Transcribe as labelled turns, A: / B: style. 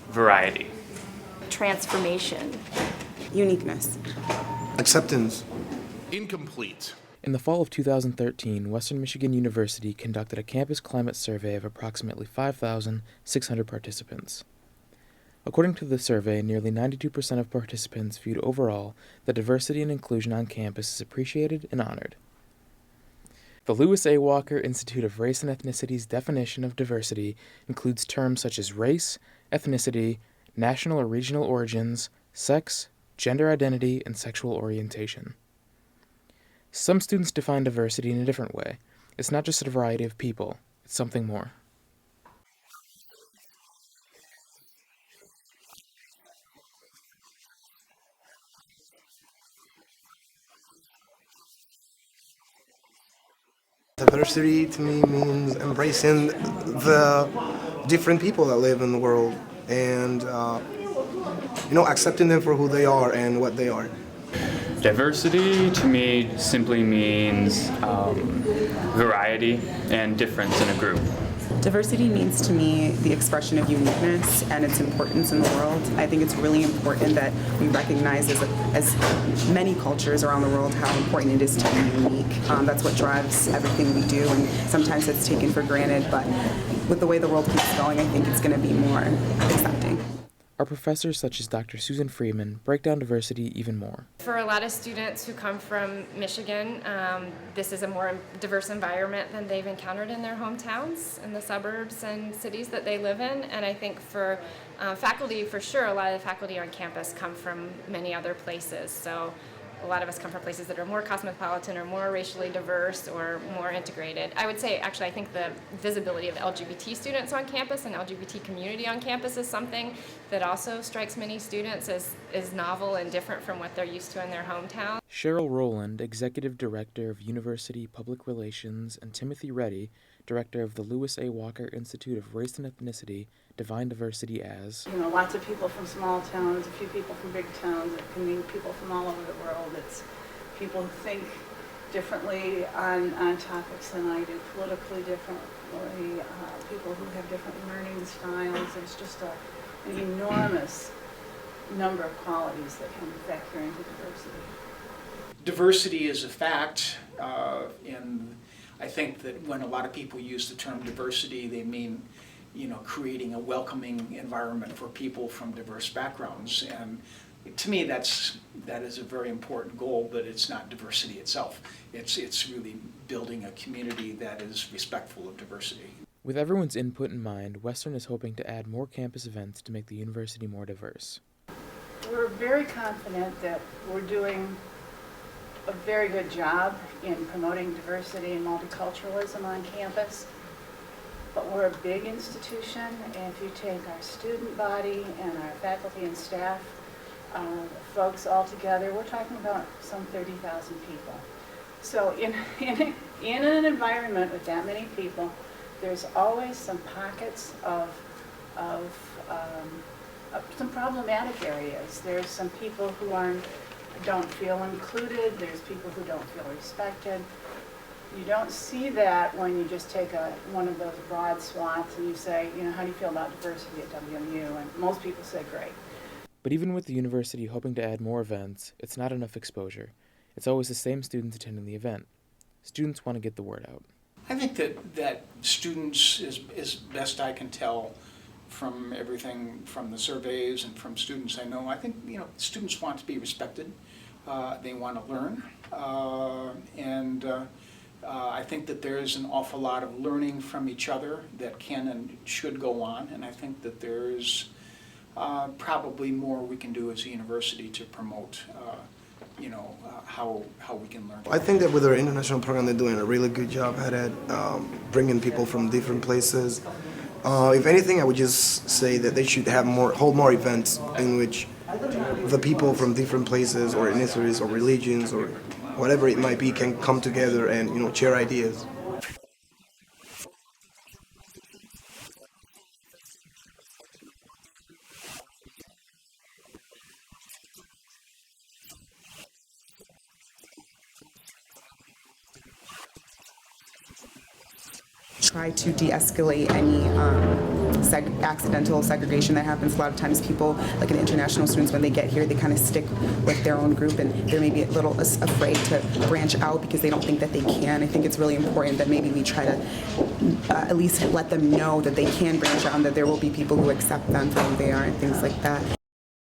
A: Variety.
B: Transformation.
C: Uniqueness.
D: Acceptance.
E: Incomplete.
F: In the fall of 2013, Western Michigan University conducted a campus climate survey of approximately 5,600 participants. According to the survey, nearly 92% of participants viewed overall that diversity and inclusion on campus is appreciated and honored. The Lewis A. Walker Institute of Race and Ethnicity's definition of diversity includes terms such as race, ethnicity, national or regional origins, sex, gender identity, and sexual orientation. Some students define diversity in a different way. It's not just a variety of people, it's something more.
D: Diversity to me means embracing the different people that live in the world and, accepting them for who they are and what they are.
A: Diversity to me simply means variety and difference in a group.
C: Diversity means to me the expression of uniqueness and its importance in the world. I think it's really important that we recognize as many cultures around the world how important it is to be unique. That's what drives everything we do, and sometimes it's taken for granted, but with the way the world keeps going, I think it's going to be more accepting.
F: Our professors, such as Dr. Susan Freeman, break down diversity even more.
G: For a lot of students who come from Michigan, this is a more diverse environment than they've encountered in their hometowns, in the suburbs and cities that they live in. And I think for faculty, for sure, a lot of the faculty on campus come from many other places. So a lot of us come from places that are more cosmopolitan or more racially diverse or more integrated. I would say, actually, I think the visibility of LGBT students on campus and LGBT community on campus is something that also strikes many students as novel and different from what they're used to in their hometown.
F: Cheryl Rowland, Executive Director of University Public Relations, and Timothy Reddy, Director of the Lewis A. Walker Institute of Race and Ethnicity, define diversity as,
H: lots of people from small towns, a few people from big towns. It can mean people from all over the world. It's people who think differently on topics than I do, politically differently, people who have different learning styles. There's just an enormous number of qualities that can factor into diversity.
I: Diversity is a fact, and I think that when a lot of people use the term diversity, they mean creating a welcoming environment for people from diverse backgrounds. And to me, that is a very important goal, but it's not diversity itself. It's really building a community that is respectful of diversity.
F: With everyone's input in mind, Western is hoping to add more campus events to make the university more diverse.
H: We're very confident that we're doing a very good job in promoting diversity and multiculturalism on campus. But we're a big institution, and if you take our student body and our faculty and staff, folks all together, we're talking about some 30,000 people. So in an environment with that many people, there's always some pockets of some problematic areas. There's some people who don't feel included. There's people who don't feel respected. You don't see that when you just take one of those broad swaths and you say, how do you feel about diversity at WMU? And most people say great.
F: But even with the university hoping to add more events, it's not enough exposure. It's always the same students attending the event. Students want to get the word out.
I: I think that students, as best I can tell from everything from the surveys and from students I know, I think students want to be respected. They want to learn, and I think that there is an awful lot of learning from each other that can and should go on, and I think that there is probably more we can do as a university to promote how we can learn.
D: I think that with our international program, they're doing a really good job at it, bringing people from different places. If anything, I would just say that they should hold more events in which the people from different places or ethnicities or religions or whatever it might be can come together and share ideas.
C: Try to de-escalate any accidental segregation that happens. A lot of times people, like international students, when they get here, they kind of stick with their own group, and they're maybe a little afraid to branch out because they don't think that they can. I think it's really important that maybe we try to at least let them know that they can branch out and that there will be people who accept them for who they are and things like that.